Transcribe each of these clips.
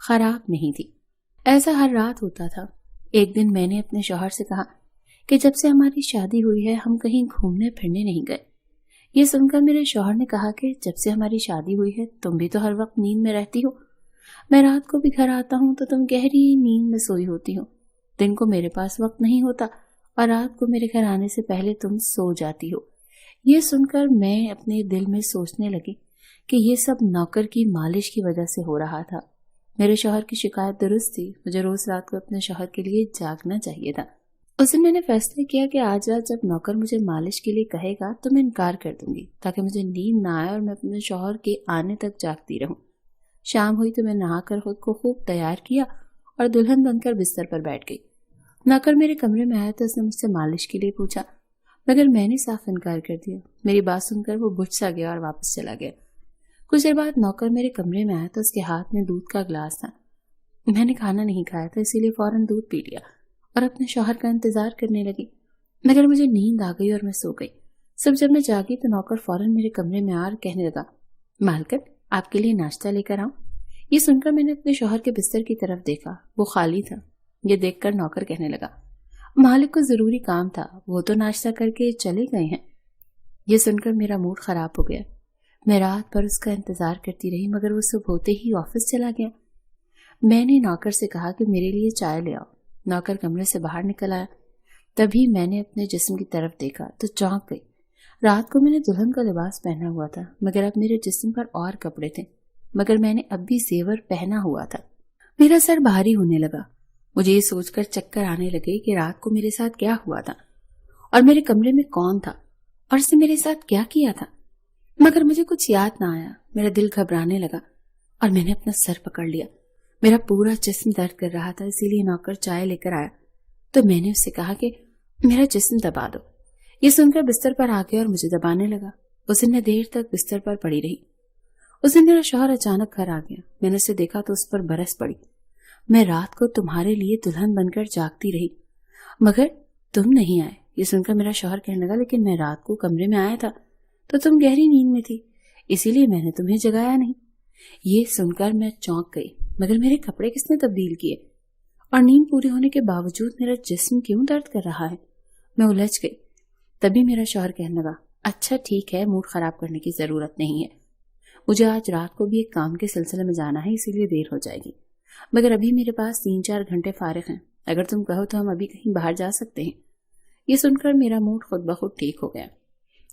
خراب نہیں تھی۔ ایسا ہر رات ہوتا تھا۔ ایک دن میں نے اپنے شوہر سے کہا کہ جب سے ہماری شادی ہوئی ہے ہم کہیں گھومنے پھرنے نہیں گئے۔ یہ سن کر میرے شوہر نے کہا کہ جب سے ہماری شادی ہوئی ہے تم بھی تو ہر وقت نیند میں رہتی ہو، میں رات کو بھی گھر آتا ہوں تو تم گہری نیند میں سوئی ہوتی ہو، دن کو میرے پاس وقت نہیں ہوتا اور رات کو میرے گھر آنے سے پہلے تم سو جاتی ہو۔ یہ سن کر میں اپنے دل میں سوچنے لگی کہ یہ سب نوکر کی مالش کی وجہ سے ہو رہا تھا۔ میرے شوہر کی شکایت درست تھی، مجھے روز رات کو اپنے شوہر کے لیے جاگنا چاہیے تھا۔ اس دن میں نے فیصلہ کیا کہ آج رات جب نوکر مجھے مالش کے لیے کہے گا تو میں انکار کر دوں گی تاکہ مجھے نیند نہ آئے اور میں اپنے شوہر کے آنے تک جاگتی رہوں۔ شام ہوئی تو میں نہا کر خود کو خوب تیار کیا اور دلہن بن کر بستر پر بیٹھ گئی۔ نوکر میرے کمرے میں آیا تو اس نے مجھ سے مالش کے لیے پوچھا، مگر میں نے صاف انکار کر دیا۔ میری بات سن کر وہ بجھ سا گیا اور واپس چلا گیا۔ کچھ دیر بعد نوکر میرے کمرے میں آیا تو اس کے ہاتھ میں دودھ کا گلاس تھا۔ میں نے کھانا نہیں کھایا تھا اسی لیے فوراً دودھ پی لیا اور اپنے شوہر کا انتظار کرنے لگی، مگر مجھے نیند آ گئی اور میں سو گئی۔ صبح جب میں جاگی تو نوکر فوراً میرے کمرے میں آ کہنے لگا، مالکن آپ کے لیے ناشتہ لے کر آؤں؟ یہ سن کر میں نے اپنے شوہر کے بستر کی طرف دیکھا، وہ خالی تھا۔ یہ دیکھ کر نوکر کہنے لگا، مالک کو ضروری کام تھا، وہ تو ناشتہ کر کے چلے گئے ہیں۔ یہ سن کر میرا موڈ خراب ہو گیا۔ میں رات بھر اس کا انتظار کرتی رہی مگر وہ صبح ہوتے ہی آفس چلا گیا۔ میں نے نوکر سے کہا کہ میرے لیے چائے لے آؤ۔ نوکر کمرے سے باہر نکل آیا۔ تبھی میں نے اپنے جسم کی طرف دیکھا تو چونک گئی۔ رات کو میں نے دلہن کا لباس پہنا ہوا تھا مگر اب میرے جسم پر اور کپڑے تھے، مگر میں نے اب بھی زیور پہنا ہوا تھا۔ میرا سر بھاری ہونے لگا۔ مجھے یہ سوچ کر چکر آنے لگے کہ رات کو میرے ساتھ کیا ہوا تھا اور میرے کمرے میں کون تھا اور اس نے میرے ساتھ کیا کیا تھا، مگر مجھے کچھ یاد نہ آیا۔ میرا دل گھبرانے لگا اور میں نے اپنا سر پکڑ لیا۔ میرا پورا جسم درد کر رہا تھا، اسی لیے نوکر چائے لے کر آیا تو میں نے اس سے کہا کہ میرا جسم دبا دو۔ یہ سن کر بستر پر آ گیا اور مجھے دبانے لگا۔ اس دن میں دیر تک بستر پر پڑی رہی۔ اس دن میرا شوہر اچانک گھر آ گیا۔ میں نے اسے دیکھا تو اس پر برس پڑی، میں رات کو تمہارے لیے دلہن بن کر جاگتی رہی مگر تم نہیں آئے۔ یہ سن کر میرا شوہر کہنے لگا، لیکن میں رات کو کمرے میں آیا تھا تو تم گہری نیند میں تھی، اسی لیے میں نے تمہیں جگایا نہیں۔ یہ سن کر میں چونک گئی، مگر میرے کپڑے کس نے تبدیل کیے اور نیند پوری ہونے کے باوجود میرا جسم کیوں درد کر رہا ہے؟ میں الجھ گئی۔ تبھی میرا شوہر کہنے لگا، اچھا ٹھیک ہے، موڈ خراب کرنے کی ضرورت نہیں ہے، مجھے آج رات کو بھی ایک کام کے سلسلے میں جانا ہے اسی لیے دیر ہو جائے گی، مگر ابھی میرے پاس 3-4 گھنٹے فارغ ہیں، اگر تم کہو تو ہم ابھی کہیں باہر جا سکتے ہیں۔ یہ سن کر میرا موڈ خود بخود ٹھیک ہو گیا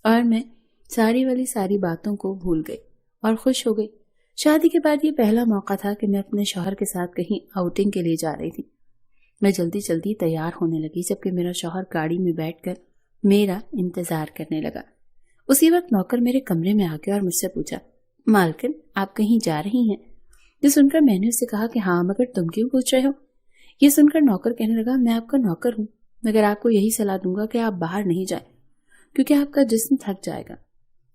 اور میں ساری باتوں کو بھول گئی اور خوش ہو گئی۔ شادی کے بعد یہ پہلا موقع تھا کہ میں اپنے شوہر کے ساتھ کہیں آؤٹنگ کے لیے جا رہی تھی۔ میں جلدی جلدی تیار ہونے لگی جبکہ میرا شوہر گاڑی میں بیٹھ کر میرا انتظار کرنے لگا۔ اسی وقت نوکر میرے کمرے میں آ گیا اور مجھ سے پوچھا، مالکن آپ کہیں جا رہی ہیں؟ یہ سن کر میں نے اس سے کہا کہ ہاں، مگر تم کیوں پوچھ رہے ہو؟ یہ سن کر نوکر کہنے لگا، میں آپ کا نوکر ہوں مگر آپ کو یہی صلاح دوں گا کہ آپ باہر نہیں جائیں کیونکہ آپ کا جسم تھک جائے گا۔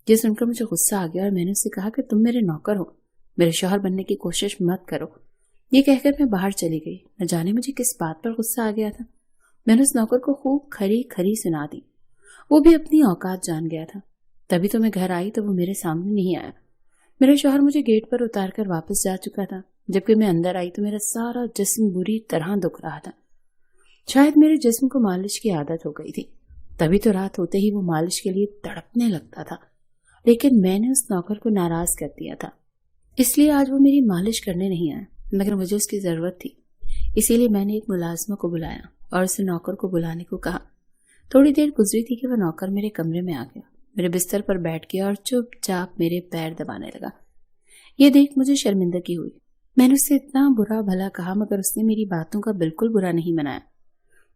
یہ سن کر مجھے غصہ آ گیا اور میں نے اس سے کہا کہ تم میرے نوکر ہو، میرے شوہر بننے کی کوشش مت کرو۔ یہ کہہ کر میں باہر چلی گئی۔ نہ جانے مجھے کس بات پر غصہ آ گیا تھا۔ میں نے اس نوکر کو خوب کھری کھری سنا دی، وہ بھی اپنی اوقات جان گیا تھا۔ تبھی تو میں گھر آئی تو وہ میرے سامنے نہیں آیا۔ میرا شوہر مجھے گیٹ پر اتار کر واپس جا چکا تھا۔ جبکہ میں اندر آئی تو میرا سارا جسم بری طرح دکھ رہا تھا، شاید میرے جسم کو مالش کی عادت ہو گئی تھی، تبھی تو رات ہوتے ہی وہ مالش کے لیے تڑپنے لگتا تھا۔ لیکن میں نے اس نوکر کو ناراض کر دیا تھا، اس لیے آج وہ میری مالش کرنے نہیں آیا، مگر مجھے اس کی ضرورت تھی، اسی لیے میں نے ایک ملازمہ کو بلایا اور اسے نوکر کو بلانے کو کہا۔ تھوڑی دیر گزری تھی کہ وہ نوکر میرے کمرے میں آ گیا، میرے بستر پر بیٹھ گیا اور چپ چاپ میرے پیر دبانے لگا۔ یہ دیکھ مجھے شرمندگی ہوئی۔ میں نے اسے اتنا برا بھلا کہا مگر اس نے میری باتوں کا بالکل برا نہیں منایا۔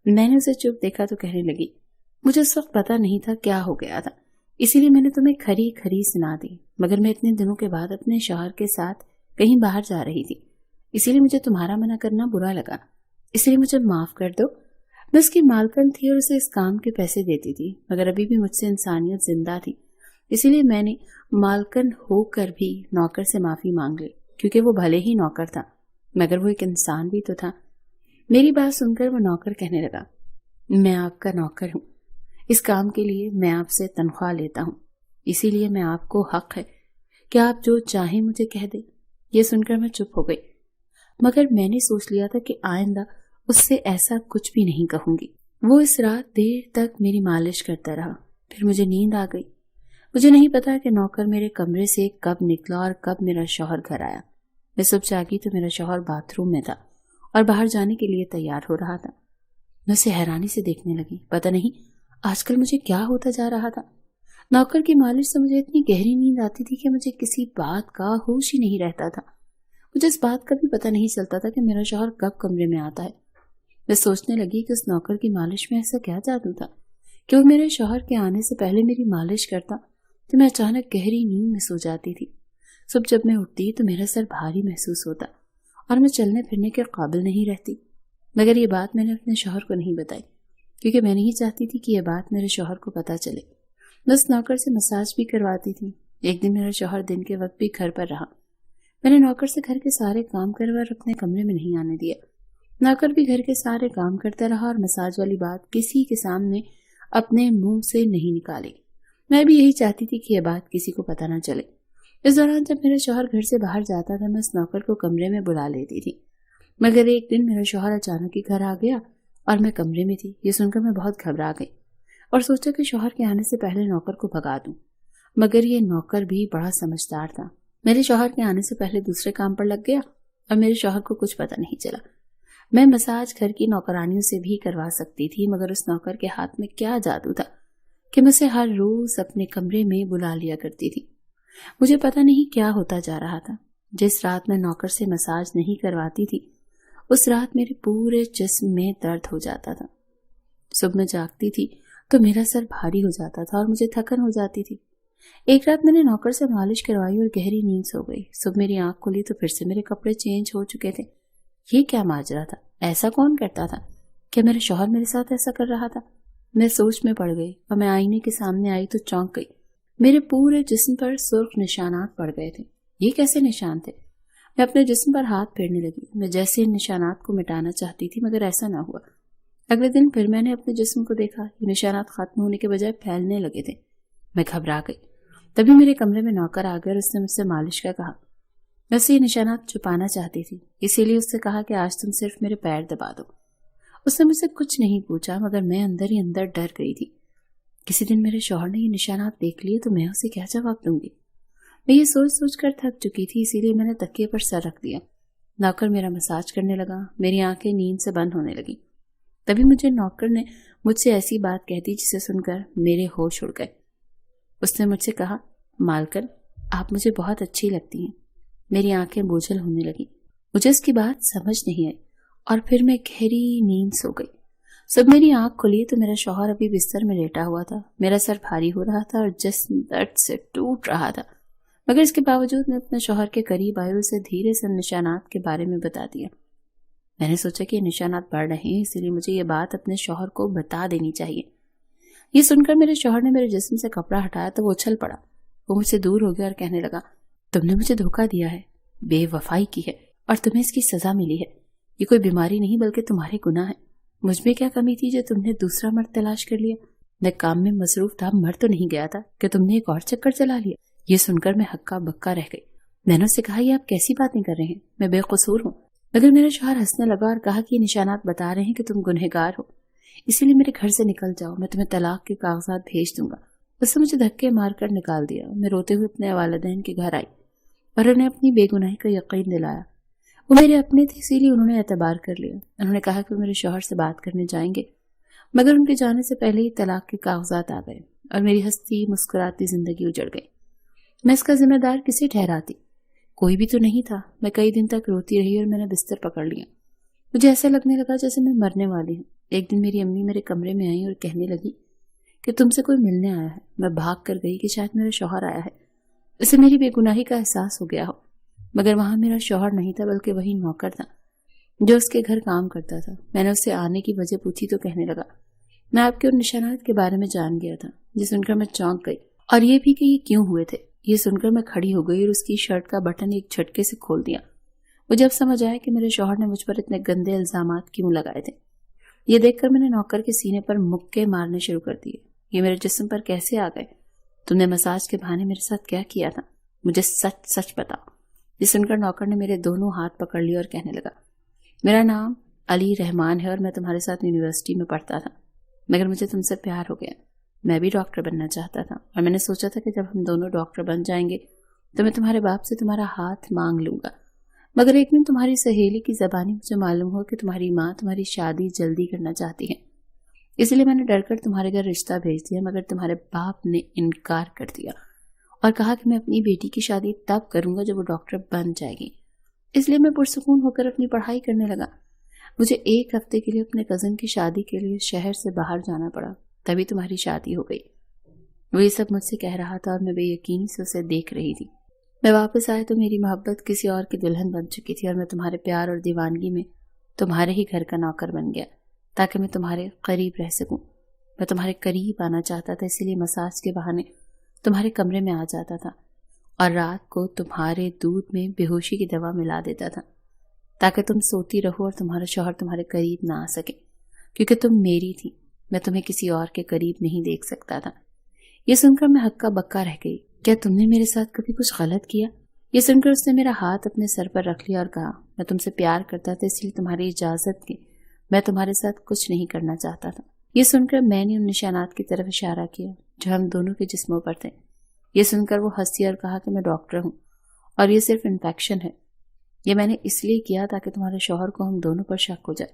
میں نے اسے چپ دیکھا تو کہنے لگی، مجھے اس وقت پتا نہیں تھا کیا ہو گیا تھا، اسی لیے میں نے تمہیں کھری کھری سنا دی، مگر میں اتنے دنوں کے بعد اپنے شوہر کے ساتھ کہیں باہر جا رہی تھی، اسی لیے مجھے تمہارا منع کرنا برا لگا، اس لیے مجھے معاف کر دو۔ میں اس کی مالکن تھی اور اسے اس کام کے پیسے دیتی تھی، مگر ابھی بھی مجھ سے انسانیت زندہ تھی، اسی لیے میں نے مالکن ہو کر بھی نوکر سے معافی مانگ لی، کیونکہ وہ بھلے ہی نوکر تھا مگر وہ ایک انسان بھی تو تھا۔ میری بات سن کر وہ نوکر کہنے لگا، میں آپ کا نوکر ہوں، اس کام کے لیے میں آپ سے تنخواہ لیتا ہوں، اسی لیے میں آپ کو حق ہے کہ آپ جو چاہیں مجھے کہہ دیں۔ یہ سن کر میں چپ ہو گئی۔ مگر میں نے سوچ لیا تھا کہ آئندہ اس سے ایسا کچھ بھی نہیں کہوں گی۔ وہ اس رات دیر تک میری مالش کرتا رہا، پھر مجھے نیند آ گئی۔ مجھے نہیں پتا کہ نوکر میرے کمرے سے کب نکلا اور کب میرا شوہر گھر آیا۔ میں صبح جاگی تو میرا شوہر باتھ روم میں تھا اور باہر جانے کے لیے تیار ہو رہا تھا۔ میں اسے حیرانی سے دیکھنے لگی۔ پتہ نہیں آج کل مجھے کیا ہوتا جا رہا تھا۔ نوکر کی مالش سے مجھے اتنی گہری نیند آتی تھی کہ مجھے کسی بات کا ہوش ہی نہیں رہتا تھا۔ مجھے اس بات کا بھی پتہ نہیں چلتا تھا کہ میرا شوہر کب کمرے میں آتا ہے۔ میں سوچنے لگی کہ اس نوکر کی مالش میں ایسا کیا جادو تھا کہ وہ میرے شوہر کے آنے سے پہلے میری مالش کرتا تو میں اچانک گہری نیند میں سو جاتی تھی۔ صبح جب میں اٹھتی تو میرا سر بھاری محسوس ہوتا اور میں چلنے پھرنے کے قابل نہیں رہتی۔ مگر یہ بات میں نے اپنے شوہر کو نہیں بتائی کیونکہ میں نہیں چاہتی تھی کہ یہ بات میرے شوہر کو پتہ چلے۔ میں اس نوکر سے مساج بھی کرواتی تھی۔ ایک دن میرا شوہر دن کے وقت بھی گھر پر رہا۔ میں نے نوکر سے گھر کے سارے کام کروا اور اپنے کمرے میں نہیں آنے دیا۔ نوکر بھی گھر کے سارے کام کرتا رہا اور مساج والی بات کسی کے سامنے اپنے منہ سے نہیں نکالی۔ میں بھی یہی چاہتی تھی کہ یہ بات کسی کو پتہ نہ چلے۔ اس دوران جب میرا شوہر گھر سے باہر جاتا تھا میں اس نوکر کو کمرے میں بلا لیتی تھی۔ مگر ایک دن میرا شوہر اچانک ہی گھر آ گیا اور میں کمرے میں تھی۔ یہ سن کر میں بہت گھبرا گئی اور سوچا کہ شوہر کے آنے سے پہلے نوکر کو بھگا دوں۔ مگر یہ نوکر بھی بڑا سمجھدار تھا۔ میرے شوہر کے آنے سے پہلے دوسرے کام پر لگ گیا اور میرے شوہر کو کچھ پتہ نہیں چلا۔ میں مساج گھر کی نوکرانیوں سے بھی کروا سکتی تھی مگر اس نوکر کے ہاتھ میں کیا جادو تھا کہ میں اسے ہر روز اپنے کمرے میں بلا لیا کرتی تھی۔ مجھے پتہ نہیں کیا ہوتا جا رہا تھا۔ جس رات میں نوکر سے مساج نہیں کرواتی تھی اس رات میرے پورے جسم میں درد ہو جاتا تھا۔ صبح میں جاگتی تھی تو میرا سر بھاری ہو جاتا تھا اور مجھے تھکن ہو جاتی تھی۔ ایک رات میں نے نوکر سے مالش کروائی اور گہری نیند سو گئی۔ صبح میری آنکھ کھلی تو پھر سے میرے کپڑے چینج ہو چکے تھے۔ یہ کیا ماجرا تھا؟ ایسا کون کرتا تھا؟ کیا میرے شوہر میرے ساتھ ایسا کر رہا تھا؟ میں سوچ میں پڑ گئی اور میں آئینے کے سامنے آئی تو چونک گئی۔ میرے پورے جسم پر سرخ نشانات پڑ گئے تھے۔ یہ کیسے نشان تھے؟ میں اپنے جسم پر ہاتھ پھیرنے لگی۔ میں جیسے ان نشانات کو مٹانا چاہتی تھی مگر ایسا نہ ہوا۔ اگلے دن پھر میں نے اپنے جسم کو دیکھا۔ یہ نشانات ختم ہونے کے بجائے پھیلنے لگے تھے۔ میں گھبرا گئی۔ تبھی میرے کمرے میں نوکر آ گیا اور اس نے مجھ سے مالش کا کہا۔ میں اسے یہ نشانات چھپانا چاہتی تھی، اسی لیے اس سے کہا کہ آج تم صرف میرے پیر دبا دو۔ اس نے مجھ سے کچھ نہیں پوچھا مگر میں اندر ہی اندر ڈر گئی تھی۔ کسی دن میرے شوہر نے یہ نشانات دیکھ لیے تو میں اسے کیا جواب دوں گی؟ میں یہ سوچ سوچ کر تھک چکی تھی، اسی لیے میں نے تکیے پر سر رکھ دیا۔ نوکر میرا مساج کرنے لگا۔ میری آنکھیں نیند سے بند ہونے لگی۔ تبھی مجھے نوکر نے مجھ سے ایسی بات کہہ دی جسے سن کر میرے ہوش اڑ گئے۔ اس نے مجھ سے کہا، مالکن آپ مجھے بہت اچھی لگتی ہیں۔ میری آنکھیں بوجھل ہونے لگی۔ مجھے اس کی بات سمجھ نہیں آئی اور پھر میں گہری نیند سو گئی۔ صبح میری آنکھ کھلی تو میرا شوہر ابھی بستر میں لیٹا ہوا تھا۔ میرا سر بھاری ہو رہا تھا اور جسم درد سے ٹوٹ رہا تھا، مگر اس کے باوجود میں اپنے شوہر کے قریب آئی اور اسے دھیرے سے نشانات کے بارے میں بتا دیا۔ میں نے سوچا کہ یہ نشانات بڑھ رہے ہیں، اسی لیے مجھے یہ بات اپنے شوہر کو بتا دینی چاہیے۔ یہ سن کر میرے شوہر نے میرے جسم سے کپڑا ہٹایا تو وہ اچھل پڑا۔ وہ مجھ سے دور ہو گیا اور کہنے لگا، تم نے مجھے دھوکہ دیا ہے، بے وفائی کی ہے اور تمہیں اس کی سزا ملی ہے۔ یہ کوئی بیماری نہیں بلکہ تمہارے گناہ ہے۔ مجھ میں کیا کمی تھی جو تم نے دوسرا مرد تلاش کر لیا؟ میں کام میں مصروف تھا، مر تو نہیں گیا تھا کہ تم نے ایک اور چکر چلا لیا۔ یہ سن کر میں ہکا بکا رہ گئی۔ میں نے اس سے کہا، یہ آپ کیسی باتیں کر رہے ہیں؟ میں بے قصور ہوں۔ مگر میرا شوہر ہنسنے لگا اور کہا کہ یہ نشانات بتا رہے ہیں کہ تم گنہگار ہو، اسی لیے میرے گھر سے نکل جاؤ، میں تمہیں طلاق کے کاغذات بھیج دوں گا۔ اس نے مجھے دھکے مار کر نکال دیا۔ میں روتے ہوئے اپنے والدین کے گھر آئی اور انہیں اپنی بے گناہی کا یقین دلایا۔ وہ میرے اپنے تھے، اسی لیے انہوں نے اعتبار کر لیا۔ انہوں نے کہا کہ وہ میرے شوہر سے بات کرنے جائیں گے، مگر ان کے جانے سے پہلے ہی طلاق کے کاغذات آ گئے اور میری ہنستی مسکراتی زندگی اجڑ گئی۔ میں اس کا ذمہ دار کسے ٹھہراتی؟ کوئی بھی تو نہیں تھا۔ میں کئی دن تک روتی رہی اور میں نے بستر پکڑ لیا۔ مجھے ایسا لگنے لگا جیسے میں مرنے والی ہوں۔ ایک دن میری امی میرے کمرے میں آئی اور کہنے لگی کہ تم سے کوئی ملنے آیا ہے۔ میں بھاگ کر گئی کہ شاید میرا شوہر آیا ہے، اسے میری بے گناہی کا احساس ہو گیا ہو۔ مگر وہاں میرا شوہر نہیں تھا بلکہ وہی نوکر تھا جو اس کے گھر کام کرتا تھا۔ میں نے اس سے آنے کی وجہ پوچھی تو کہنے لگا، میں آپ کے ان نشانات کے بارے میں جان گیا تھا۔ یہ سن کر میں چونک گئی، اور یہ بھی کہ یہ کیوں ہوئے تھے۔ یہ سن کر میں کھڑی ہو گئی اور اس کی شرٹ کا بٹن ایک جھٹکے سے کھول دیا۔ مجھے اب سمجھ آیا کہ میرے شوہر نے مجھ پر اتنے گندے الزامات کیوں لگائے تھے۔ یہ دیکھ کر میں نے نوکر کے سینے پر مکے مارنے شروع کر دیے۔ یہ میرے جسم پر کیسے آ گئے؟ تم نے مساج کے بہانے میرے ساتھ کیا کیا تھا؟ مجھے سچ سچ بتاؤ۔ یہ سن کر نوکر نے میرے دونوں ہاتھ پکڑ لیے اور کہنے لگا، میرا نام علی رحمان ہے اور میں تمہارے ساتھ یونیورسٹی میں پڑھتا تھا، مگر مجھے تم سے پیار ہو گیا۔ میں بھی ڈاکٹر بننا چاہتا تھا اور میں نے سوچا تھا کہ جب ہم دونوں ڈاکٹر بن جائیں گے تو میں تمہارے باپ سے تمہارا ہاتھ مانگ لوں گا، مگر ایک دن تمہاری سہیلی کی زبانی مجھے معلوم ہو کہ تمہاری ماں تمہاری شادی جلدی کرنا چاہتی ہے، اس لیے میں نے ڈر کر تمہارے گھر رشتہ بھیج دیا، مگر تمہارے باپ نے انکار کر دیا اور کہا کہ میں اپنی بیٹی کی شادی تب کروں گا جب وہ ڈاکٹر بن جائے گی۔ اس لیے میں پرسکون ہو کر اپنی پڑھائی کرنے لگا۔ مجھے 1 ہفتے کے لیے اپنے کزن کی شادی کے لیے شہر سے باہر جانا پڑا، تبھی تمہاری شادی ہو گئی۔ وہ یہ سب مجھ سے کہہ رہا تھا اور میں بے یقینی سے اسے دیکھ رہی تھی۔ میں واپس آئے تو میری محبت کسی اور کی دلہن بن چکی تھی اور میں تمہارے پیار اور دیوانگی میں تمہارے ہی گھر کا نوکر بن گیا تاکہ میں تمہارے قریب رہ سکوں۔ میں تمہارے قریب آنا چاہتا تھا، اسی لیے مساج کے بہانے تمہارے کمرے میں آ جاتا تھا اور رات کو تمہارے دودھ میں بے ہوشی کی دوا ملا دیتا تھا تاکہ تم سوتی رہو اور تمہارا شوہر تمہارے قریب نہ آ سکے، کیونکہ تم میری تھی، میں تمہیں کسی اور کے قریب نہیں دیکھ سکتا تھا۔ یہ سن کر میں ہکا بکا رہ گئی۔ کیا تم نے میرے ساتھ کبھی کچھ غلط کیا؟ یہ سن کر اس نے میرا ہاتھ اپنے سر پر رکھ لیا اور کہا، میں تم سے پیار کرتا تھا، اس لیے تمہاری اجازت کی میں تمہارے ساتھ کچھ نہیں کرنا چاہتا تھا۔ یہ سن کر میں نے ان نشانات کی طرف اشارہ کیا جو ہم دونوں کے جسموں پر تھے۔ یہ سن کر وہ ہنسی اور کہا کہ میں ڈاکٹر ہوں اور یہ صرف انفیکشن ہے، یہ میں نے اس لیے کیا تاکہ تمہارے شوہر کو ہم دونوں پر شک ہو جائے۔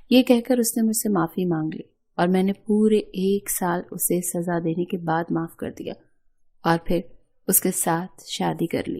یہ کہہ کر اس نے مجھ سے معافی مانگ لی اور میں نے پورے 1 سال اسے سزا دینے کے بعد معاف کر دیا اور پھر اس کے ساتھ شادی کر لی۔